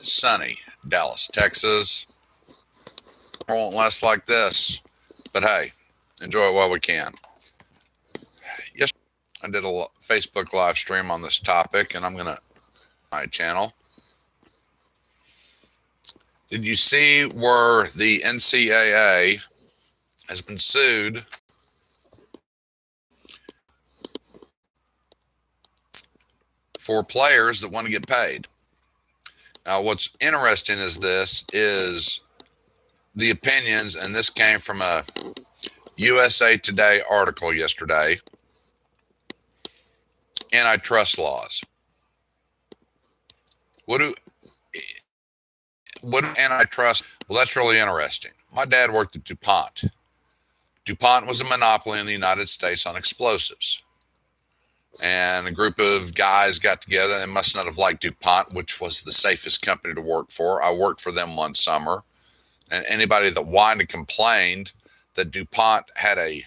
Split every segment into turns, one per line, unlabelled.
sunny Dallas, Texas. It won't last like this, but hey, enjoy it while we can. Yes, I did a Facebook live stream on this topic, and I'm going to my channel. Did you see where the NCAA has been sued for players that want to get paid? Now, what's interesting is the opinions, and this came from a USA Today article yesterday, antitrust laws. What do antitrust? Well, that's really interesting. My dad worked at DuPont. DuPont was a monopoly in the United States on explosives. And a group of guys got together and must not have liked DuPont, which was the safest company to work for. I worked for them one summer. And anybody that whined and complained that DuPont had a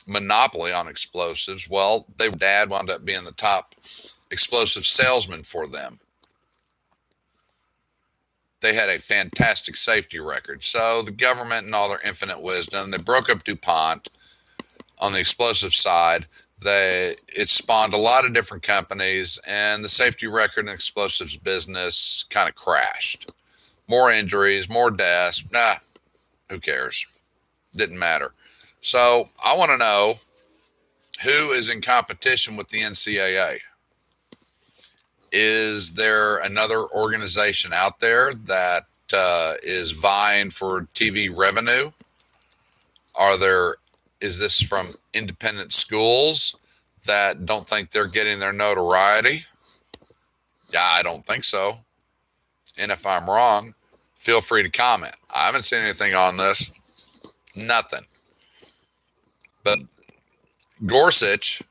monopoly on explosives, well, their dad wound up being the top explosive salesman for them. They had a fantastic safety record. So the government, in all their infinite wisdom, they broke up DuPont on the explosive side. It spawned a lot of different companies, and the safety record in explosives business kind of crashed. More injuries, more deaths. Who cares? Didn't matter. So I want to know who is in competition with the NCAA. Is there another organization out there that is vying for TV revenue? Is this from independent schools that don't think they're getting their notoriety? Yeah, I don't think so. And if I'm wrong, feel free to comment. I haven't seen anything on this. Nothing. But Gorsuch,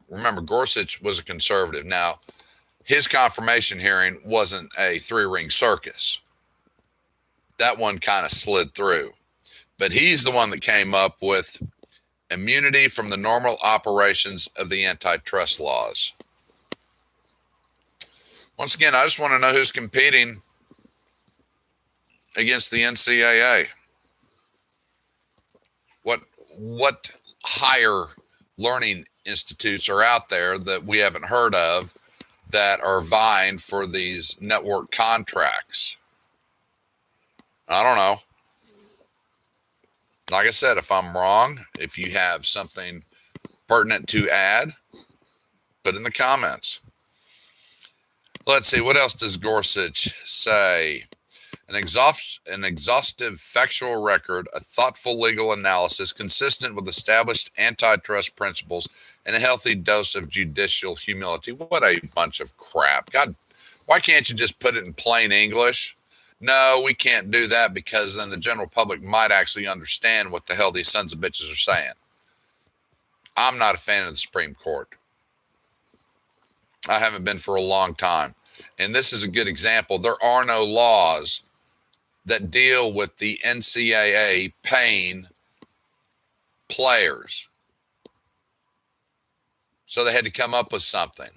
remember Gorsuch was a conservative. Now, his confirmation hearing wasn't a three-ring circus. That one kind of slid through. But he's the one that came up with immunity from the normal operations of the antitrust laws. Once again, I just want to know who's competing against the NCAA. What higher learning institutes are out there that we haven't heard of that are vying for these network contracts? I don't know. Like I said, if I'm wrong, if you have something pertinent to add, put in the comments. Let's see, what else does Gorsuch say? An exhaustive factual record, a thoughtful legal analysis consistent with established antitrust principles, and a healthy dose of judicial humility. What a bunch of crap. God, why can't you just put it in plain English? No, we can't do that because then the general public might actually understand what the hell these sons of bitches are saying. I'm not a fan of the Supreme Court. I haven't been for a long time. And this is a good example. There are no laws that deal with the NCAA paying players. So they had to come up with something.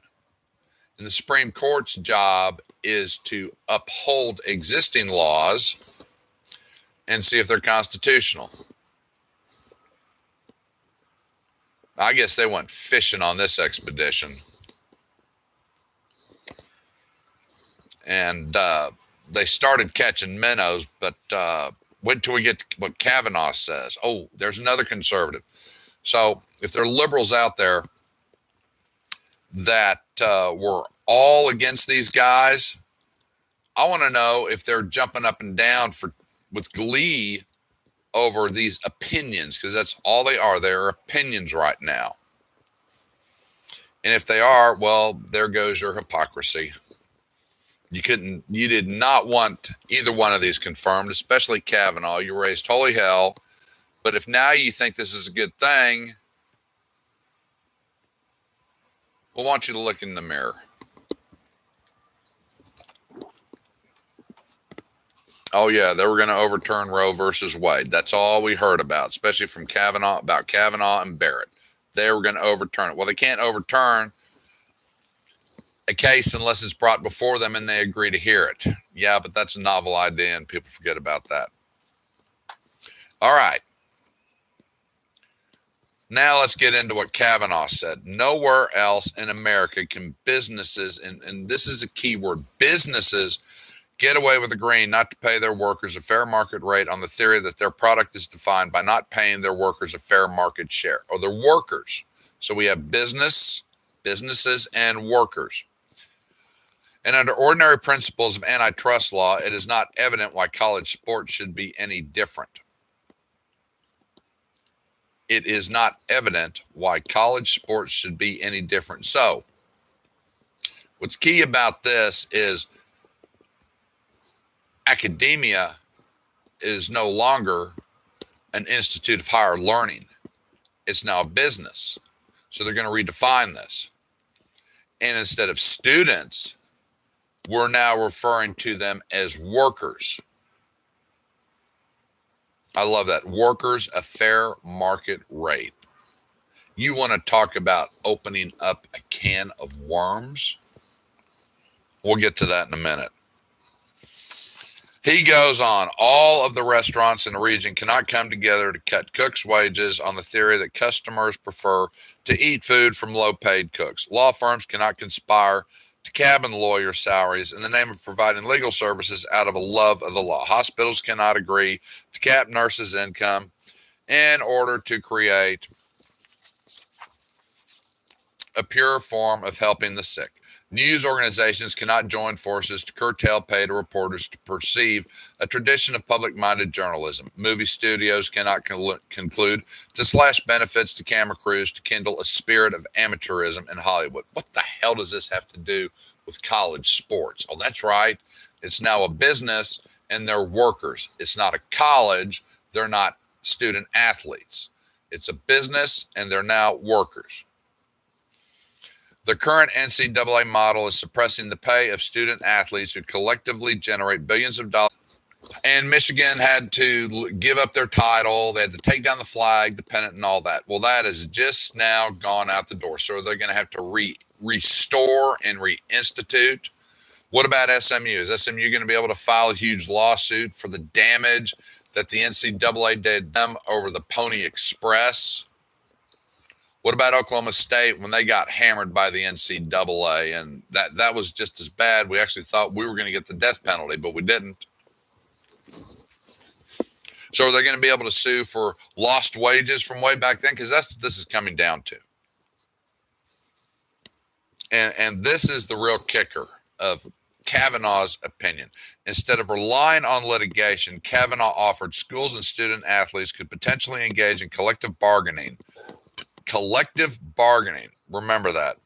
And the Supreme Court's job is to uphold existing laws and see if they're constitutional. I guess they went fishing on this expedition. And they started catching minnows, but wait till we get to what Kavanaugh says. Oh, there's another conservative. So if there are liberals out there that were all against these guys, I want to know if they're jumping up and down with glee over these opinions, because that's all they are. They're opinions right now. And if they are, well, there goes your hypocrisy. You did not want either one of these confirmed, especially Kavanaugh. You raised holy hell. But if now you think this is a good thing, we'll want you to look in the mirror. Oh, yeah, they were going to overturn Roe versus Wade. That's all we heard about, especially from Kavanaugh and Barrett. They were going to overturn it. Well, they can't overturn a case unless it's brought before them and they agree to hear it. Yeah, but that's a novel idea and people forget about that. All right. Now let's get into what Kavanaugh said. Nowhere else in America can businesses, and this is a key word, businesses get away with agreeing not to pay their workers a fair market rate on the theory that their product is defined by not paying their workers a fair market share, or their workers. So we have businesses, and workers. And under ordinary principles of antitrust law, it is not evident why college sports should be any different. It is not evident why college sports should be any different. So, what's key about this is academia is no longer an institute of higher learning. It's now a business. So they're going to redefine this. And instead of students, we're now referring to them as workers. I love that. Workers, a fair market rate. You want to talk about opening up a can of worms? We'll get to that in a minute. He goes on, all of the restaurants in the region cannot come together to cut cooks' wages on the theory that customers prefer to eat food from low-paid cooks. Law firms cannot conspire to cabin lawyer salaries in the name of providing legal services out of a love of the law. Hospitals cannot agree to cap nurses' income in order to create a pure form of helping the sick. News organizations cannot join forces to curtail pay to reporters to perceive a tradition of public-minded journalism. Movie studios cannot conclude to slash benefits to camera crews to kindle a spirit of amateurism in Hollywood. What the hell does this have to do with college sports? Oh, that's right. It's now a business and they're workers. It's not a college. They're not student athletes. It's a business and they're now workers. The current NCAA model is suppressing the pay of student athletes who collectively generate billions of dollars. And Michigan had to give up their title. They had to take down the flag, the pennant, and all that. Well, that has just now gone out the door. So they're going to have to restore and reinstitute. What about SMU? Is SMU going to be able to file a huge lawsuit for the damage that the NCAA did them over the Pony Express? What about Oklahoma State when they got hammered by the NCAA? And that was just as bad. We actually thought we were going to get the death penalty, but we didn't. So are they going to be able to sue for lost wages from way back then? Because that's what this is coming down to. And this is the real kicker of Kavanaugh's opinion. Instead of relying on litigation, Kavanaugh offered schools and student athletes could potentially engage in collective bargaining. Remember that,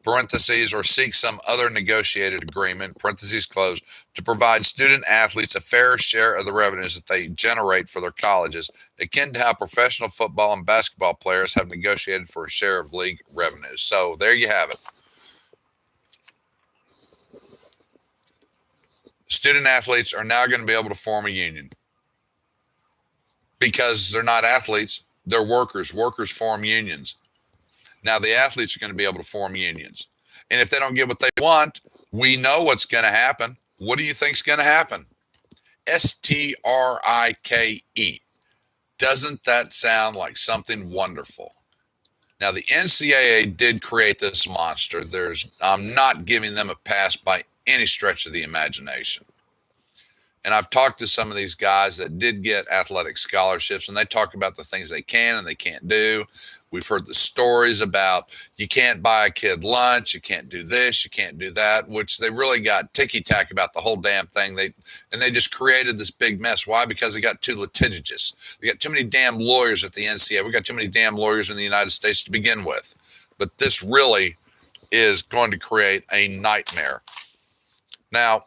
parentheses, or seek some other negotiated agreement, parentheses closed, to provide student athletes a fair share of the revenues that they generate for their colleges, akin to how professional football and basketball players have negotiated for a share of league revenues. So there you have it. Student athletes are now going to be able to form a union because they're not athletes. They're workers. Workers form unions. Now the athletes are going to be able to form unions. And if they don't get what they want, we know what's going to happen. What do you think is going to happen? Strike. Doesn't that sound like something wonderful? Now the NCAA did create this monster. I'm not giving them a pass by any stretch of the imagination. And I've talked to some of these guys that did get athletic scholarships, and they talk about the things they can and they can't do. We've heard the stories about you can't buy a kid lunch, you can't do this, you can't do that, which they really got ticky-tack about the whole damn thing. They just created this big mess. Why? Because they got too litigious. They got too many damn lawyers at the NCAA. We got too many damn lawyers in the United States to begin with. But this really is going to create a nightmare. Now,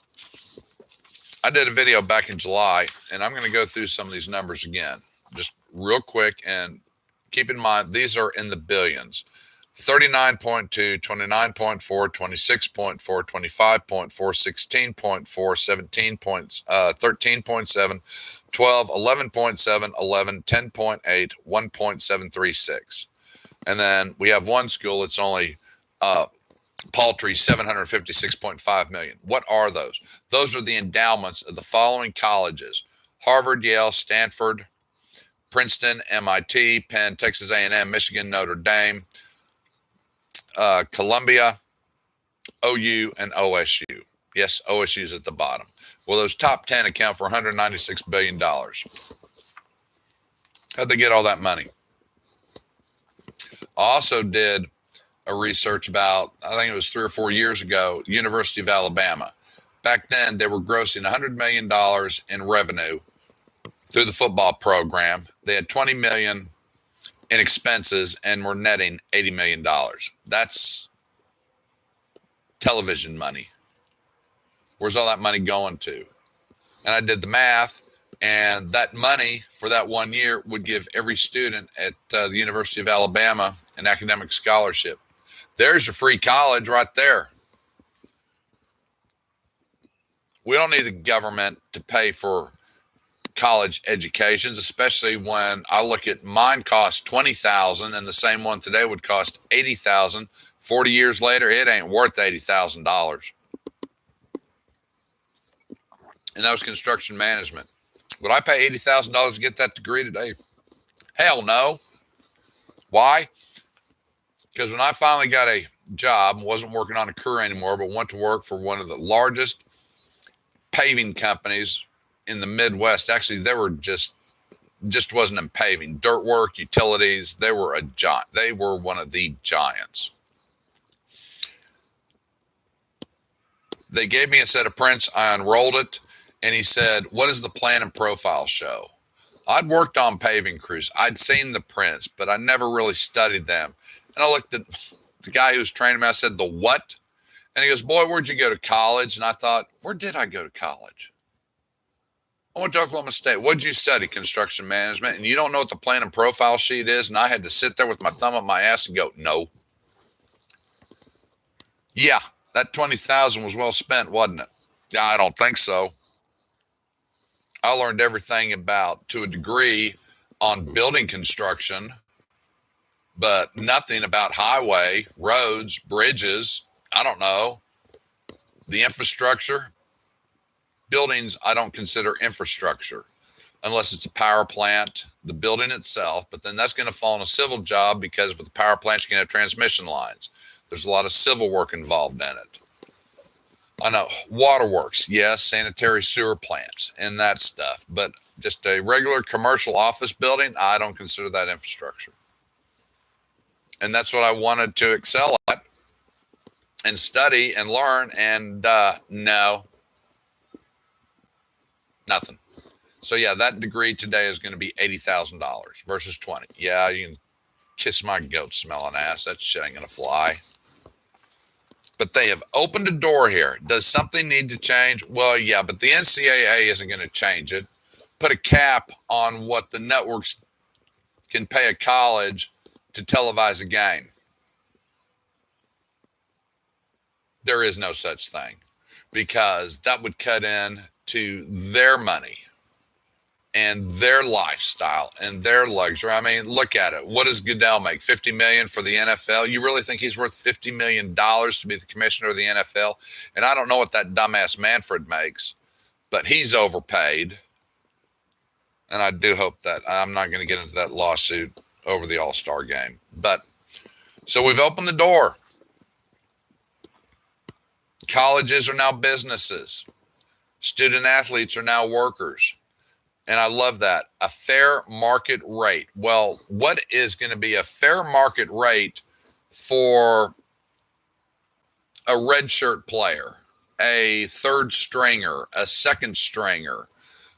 I did a video back in July, and I'm going to go through some of these numbers again, just real quick. And keep in mind, these are in the billions. 39.2, 29.4, 26.4, 25.4, 16.4, 13.7, 12, 11.7, 11, 10.8, 1.736. And then we have one school that's only paltry $756.5 million. What are those? Those are the endowments of the following colleges: Harvard, Yale, Stanford, Princeton, MIT, Penn, Texas A&M, Michigan, Notre Dame, Columbia, OU, and OSU. Yes, OSU is at the bottom. Well, those top 10 account for $196 billion. How'd they get all that money? I also did a research about, I think it was 3 or 4 years ago, University of Alabama. Back then, they were grossing $100 million in revenue through the football program. They had $20 million in expenses and were netting $80 million. That's television money. Where's all that money going to? And I did the math, and that money for that 1 year would give every student at the University of Alabama an academic scholarship. There's your free college right there. We don't need the government to pay for college educations, especially when I look at mine cost $20,000 and the same one today would cost $80,000. 40 years later, it ain't worth $80,000. And that was construction management. Would I pay $80,000 to get that degree today? Hell no. Why? Because when I finally got a job, wasn't working on a career anymore, but went to work for one of the largest paving companies in the Midwest. Actually, they were just wasn't in paving, dirt work, utilities. They were a giant. They were one of the giants. They gave me a set of prints. I unrolled it, and he said, "What does the plan and profile show?" I'd worked on paving crews. I'd seen the prints, but I never really studied them. And I looked at the guy who was training me. I said, "The what?" And he goes, "Boy, where'd you go to college?" And I thought, where did I go to college? I went to Oklahoma State. What'd you study? Construction management. And you don't know what the plan and profile sheet is? And I had to sit there with my thumb up my ass and go, no. Yeah, that $20,000 was well spent, wasn't it? Yeah, I don't think so. I learned everything about, to a degree, on building construction, but nothing about highway, roads, bridges. I don't know. The infrastructure. Buildings, I don't consider infrastructure unless it's a power plant, the building itself, but then that's going to fall in a civil job because with the power plants, you can have transmission lines. There's a lot of civil work involved in it. I know waterworks, yes, sanitary sewer plants and that stuff, but just a regular commercial office building, I don't consider that infrastructure. And that's what I wanted to excel at and study and learn, and no, nothing. So yeah, that degree today is going to be $80,000 versus 20. Yeah, you can kiss my goat smelling ass. That shit ain't going to fly. But they have opened a door here. Does something need to change? Well, yeah, but the NCAA isn't going to change it. Put a cap on what the networks can pay a college to televise a game. There is no such thing, because that would cut in to their money and their lifestyle and their luxury. I mean, look at it. What does Goodell make? $50 million for the NFL? You really think he's worth $50 million to be the commissioner of the NFL? And I don't know what that dumbass Manfred makes, but he's overpaid. And I do hope that I'm not going to get into that lawsuit over the All-Star game. But so we've opened the door. Colleges are now businesses. Student athletes are now workers. And I love that. A fair market rate. Well, what is going to be a fair market rate for a redshirt player, a third stringer, a second stringer?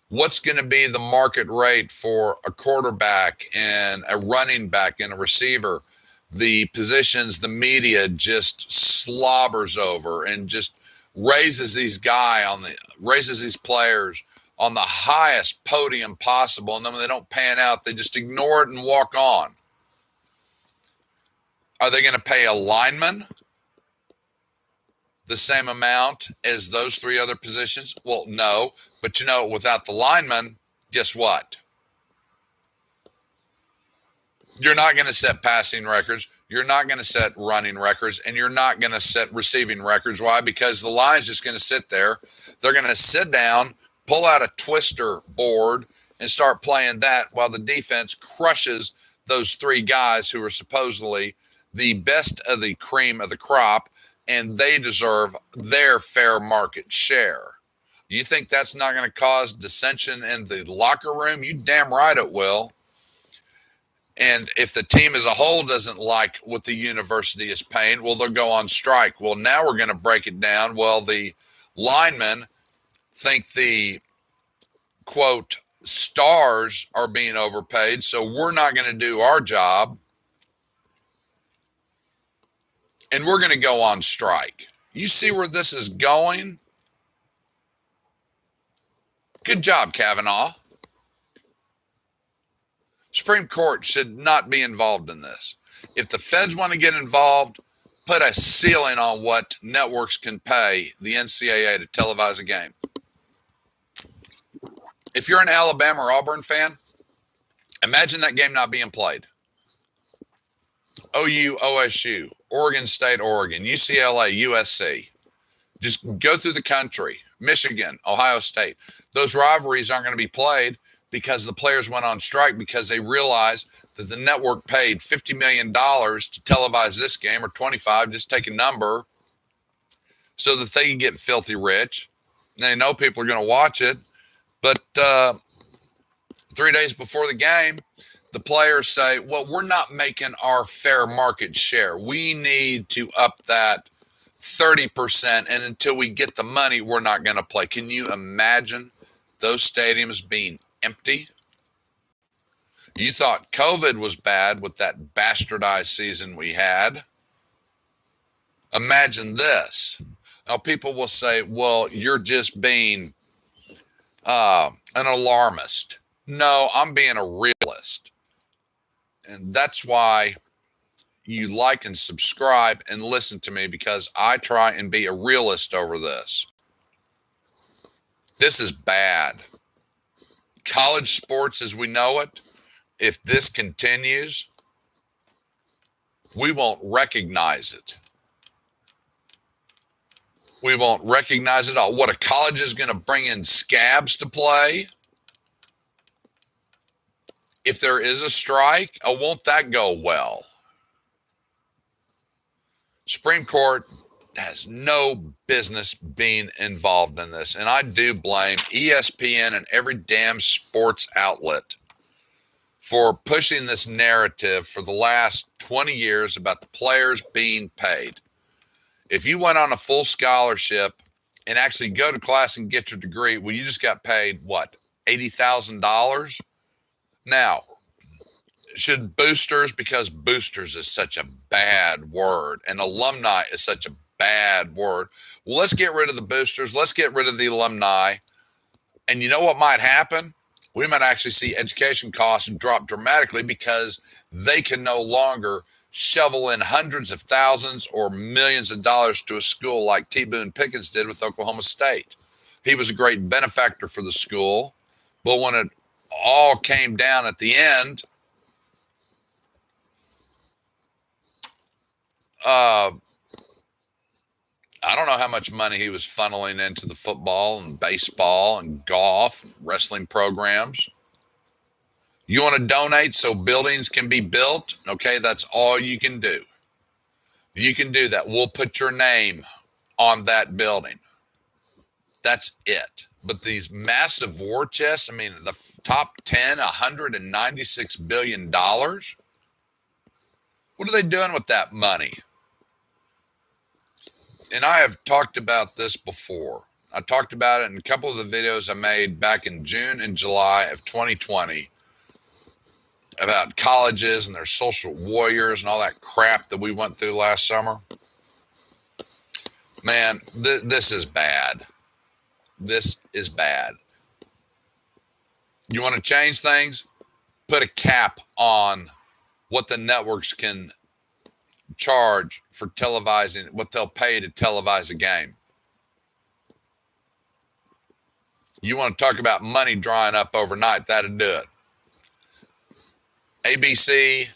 What's going to be the market rate for a quarterback and a running back and a receiver? The positions the media just slobbers over and just raises these players on the highest podium possible, and then when they don't pan out, they just ignore it and walk on. Are they going to pay a lineman the same amount as those three other positions? Well, no. But without the lineman, guess what? You're not going to set passing records. You're not going to set running records, and you're not going to set receiving records. Why? Because the line's just going to sit there. They're going to sit down, pull out a twister board, and start playing that while the defense crushes those three guys who are supposedly the best of the cream of the crop, and they deserve their fair market share. You think that's not going to cause dissension in the locker room? You damn right it will. And if the team as a whole doesn't like what the university is paying, well, they'll go on strike. Well, now we're going to break it down. Well, the linemen think the, quote, stars are being overpaid, so we're not going to do our job, and we're going to go on strike. You see where this is going? Good job, Kavanaugh. Supreme Court should not be involved in this. If the feds want to get involved, put a ceiling on what networks can pay the NCAA to televise a game. If you're an Alabama or Auburn fan, imagine that game not being played. OU, OSU, Oregon State, Oregon, UCLA, USC. Just go through the country. Michigan, Ohio State. Those rivalries aren't going to be played because the players went on strike because they realized that the network paid $50 million to televise this game, or 25, just take a number, so that they can get filthy rich. And they know people are going to watch it. But 3 days before the game, the players say, well, we're not making our fair market share. We need to up that 30%, and until we get the money, we're not going to play. Can you imagine those stadiums being empty? You thought COVID was bad with that bastardized season we had. Imagine this. Now, people will say, well, you're just being an alarmist. No, I'm being a realist. And that's why you like and subscribe and listen to me, because I try and be a realist over this. This is bad. College sports as we know it, if this continues, we won't recognize it. We won't recognize it all. What, a college is going to bring in scabs to play? If there is a strike, won't that go well? Supreme Court has no business being involved in this. And I do blame ESPN and every damn sports outlet for pushing this narrative for the last 20 years about the players being paid. If you went on a full scholarship and actually go to class and get your degree, well, you just got paid, what, $80,000? Now, should boosters, because boosters is such a bad word and alumni is such a bad word. Well, let's get rid of the boosters. Let's get rid of the alumni. And you know what might happen? We might actually see education costs drop dramatically because they can no longer shovel in hundreds of thousands or millions of dollars to a school like T. Boone Pickens did with Oklahoma State. He was a great benefactor for the school, but when it all came down at the end, I don't know how much money he was funneling into the football and baseball and golf, and wrestling programs. You want to donate so buildings can be built? Okay, that's all you can do. You can do that. We'll put your name on that building. That's it. But these massive war chests, I mean, the top 10, $196 billion. What are they doing with that money? And I have talked about this before. I talked about it in a couple of the videos I made back in June and July of 2020 about colleges and their social warriors and all that crap that we went through last summer. Man, this is bad. This is bad. You want to change things? Put a cap on what the networks can charge for televising, what they'll pay to televise a game. You want to talk about money drying up overnight, that'll do it. ABC,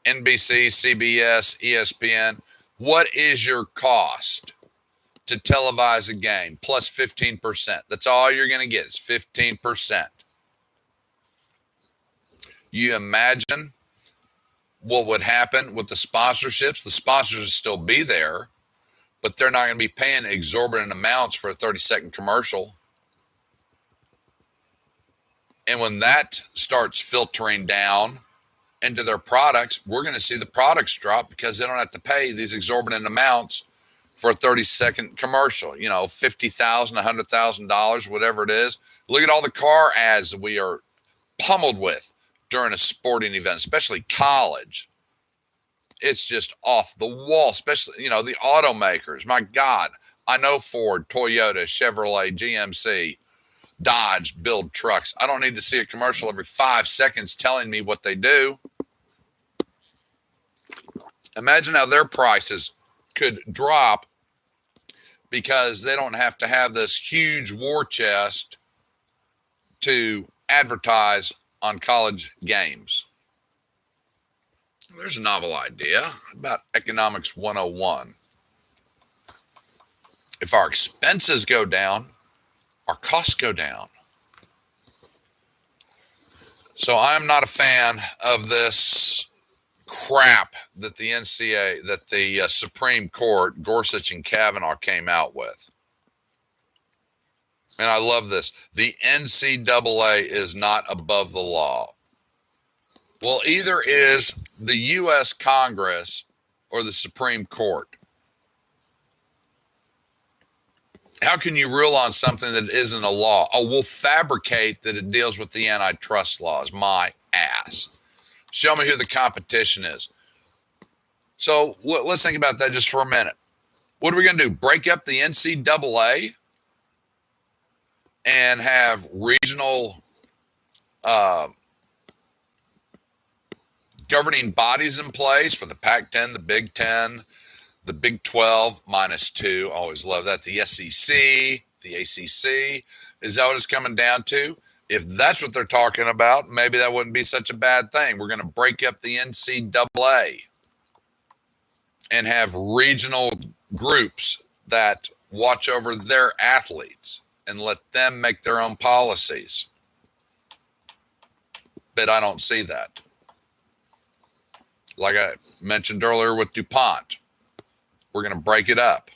NBC, CBS, ESPN. What is your cost to televise a game? Plus 15%. That's all you're going to get is 15%. You imagine what would happen with the sponsorships? The sponsors would still be there, but they're not going to be paying exorbitant amounts for a 30-second commercial. And when that starts filtering down into their products, we're going to see the products drop because they don't have to pay these exorbitant amounts for a 30-second commercial. You know, $50,000, $100,000, whatever it is. Look at all the car ads that we are pummeled with during a sporting event, especially college. It's just off the wall, especially, you know, the automakers. My God, I know Ford, Toyota, Chevrolet, GMC, Dodge build trucks. I don't need to see a commercial every 5 seconds telling me what they do. Imagine how their prices could drop because they don't have to have this huge war chest to advertise on college games. There's a novel idea about Economics 101. If our expenses go down, our costs go down. So I'm not a fan of this crap that the NCAA, that the Supreme Court, Gorsuch and Kavanaugh came out with. And I love this. The NCAA is not above the law. Well, either is the U.S. Congress or the Supreme Court. How can you rule on something that isn't a law? Oh, we'll fabricate that it deals with the antitrust laws. My ass. Show me who the competition is. So let's think about that just for a minute. What are we going to do? Break up the NCAA and have regional governing bodies in place for the Pac-10, the Big 10, the Big 12 -2. Always love that. The SEC, the ACC. Is that what it's coming down to? If that's what they're talking about, maybe that wouldn't be such a bad thing. We're going to break up the NCAA and have regional groups that watch over their athletes and let them make their own policies. But I don't see that. Like I mentioned earlier with DuPont, we're going to break it up.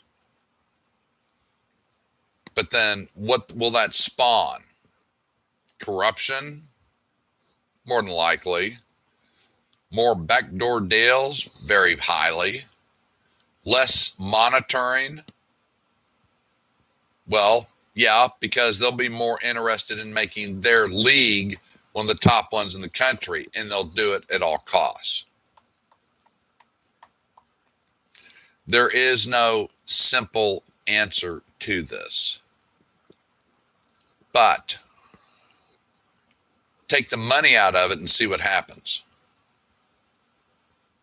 But then what will that spawn? Corruption? More than likely. More backdoor deals? Very highly. Less monitoring? Well, yeah, because they'll be more interested in making their league one of the top ones in the country, and they'll do it at all costs. There is no simple answer to this. But take the money out of it and see what happens.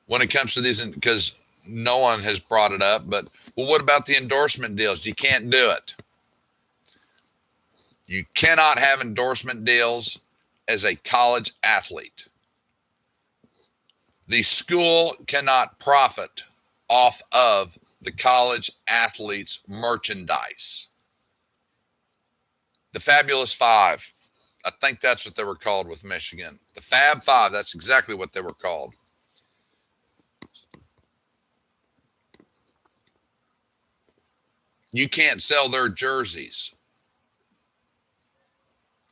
When it comes to these, because no one has brought it up, but well, what about the endorsement deals? You can't do it. You cannot have endorsement deals as a college athlete. The school cannot profit off of the college athletes' merchandise. The Fabulous Five, I think that's what they were called with Michigan. The Fab Five, that's exactly what they were called. You can't sell their jerseys.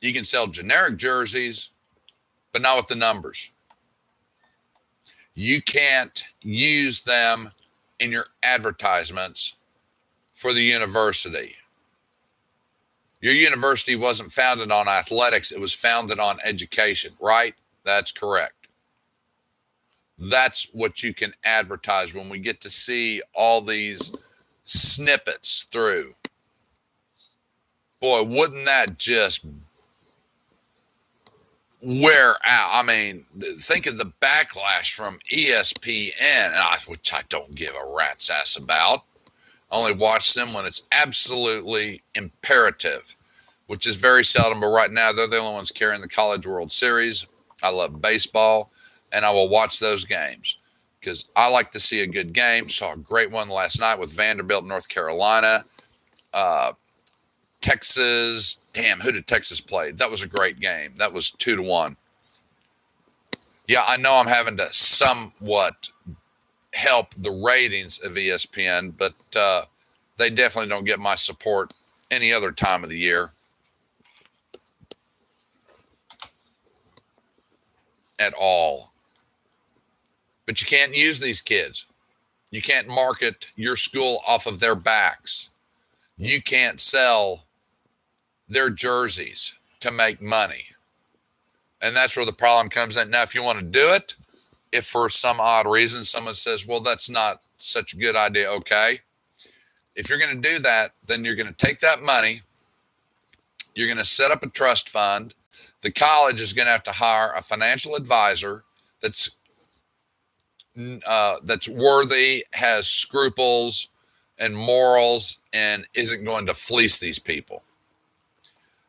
You can sell generic jerseys, but not with the numbers. You can't use them in your advertisements for the university. Your university wasn't founded on athletics. It was founded on education, right? That's correct. That's what you can advertise when we get to see all these snippets through. Boy, wouldn't that just wear out? I mean, think of the backlash from ESPN, which I don't give a rat's ass about. I only watch them when it's absolutely imperative, which is very seldom. But right now, they're the only ones carrying the College World Series. I love baseball, and I will watch those games. because I like to see a good game. Saw a great one last night with Vanderbilt, North Carolina. Texas, damn, who did Texas play? That was a great game. That was 2-1. Yeah, I know I'm having to somewhat help the ratings of ESPN, but they definitely don't get my support any other time of the year at all. But you can't use these kids. You can't market your school off of their backs. You can't sell their jerseys to make money. And that's where the problem comes in. Now, if you want to do it, if for some odd reason someone says, well, that's not such a good idea, okay. If you're going to do that, then you're going to take that money, you're going to set up a trust fund. The college is going to have to hire a financial advisor that's worthy, has scruples and morals, and isn't going to fleece these people.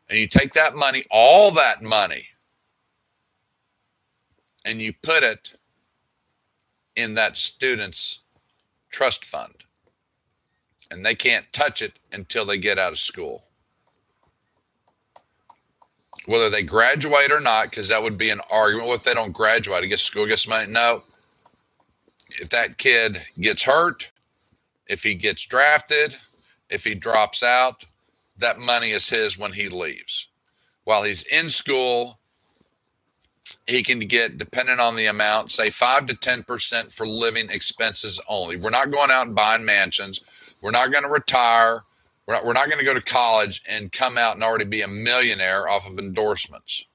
And you take that money, all that money, and you put it in that student's trust fund. And they can't touch it until they get out of school. Whether they graduate or not, because that would be an argument. What if they don't graduate? I guess school gets money. No. If that kid gets hurt, if he gets drafted, if he drops out, that money is his when he leaves. While he's in school, he can get, depending on the amount, say 5 to 10% for living expenses only. We're not going out and buying mansions. We're not going to retire. We're not going to go to college and come out and already be a millionaire off of endorsements.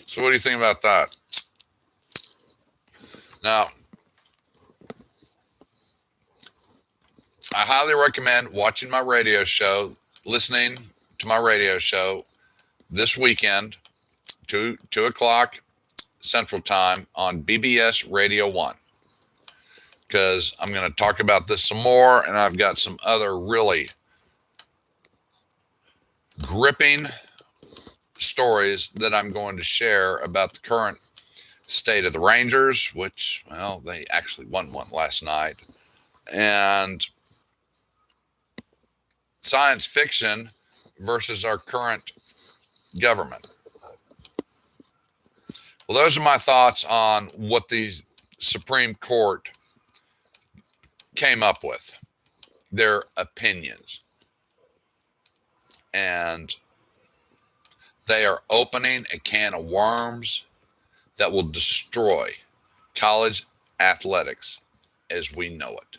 So what do you think about that? Now, I highly recommend watching my radio show, listening to my radio show this weekend, 2 o'clock Central Time on BBS Radio 1. Because I'm going to talk about this some more, and I've got some other really gripping stories that I'm going to share about the current state of the Rangers, which, well, they actually won one last night, and science fiction versus our current government. Well, those are my thoughts on what the Supreme Court came up with, their opinions. And they are opening a can of worms that will destroy college athletics as we know it.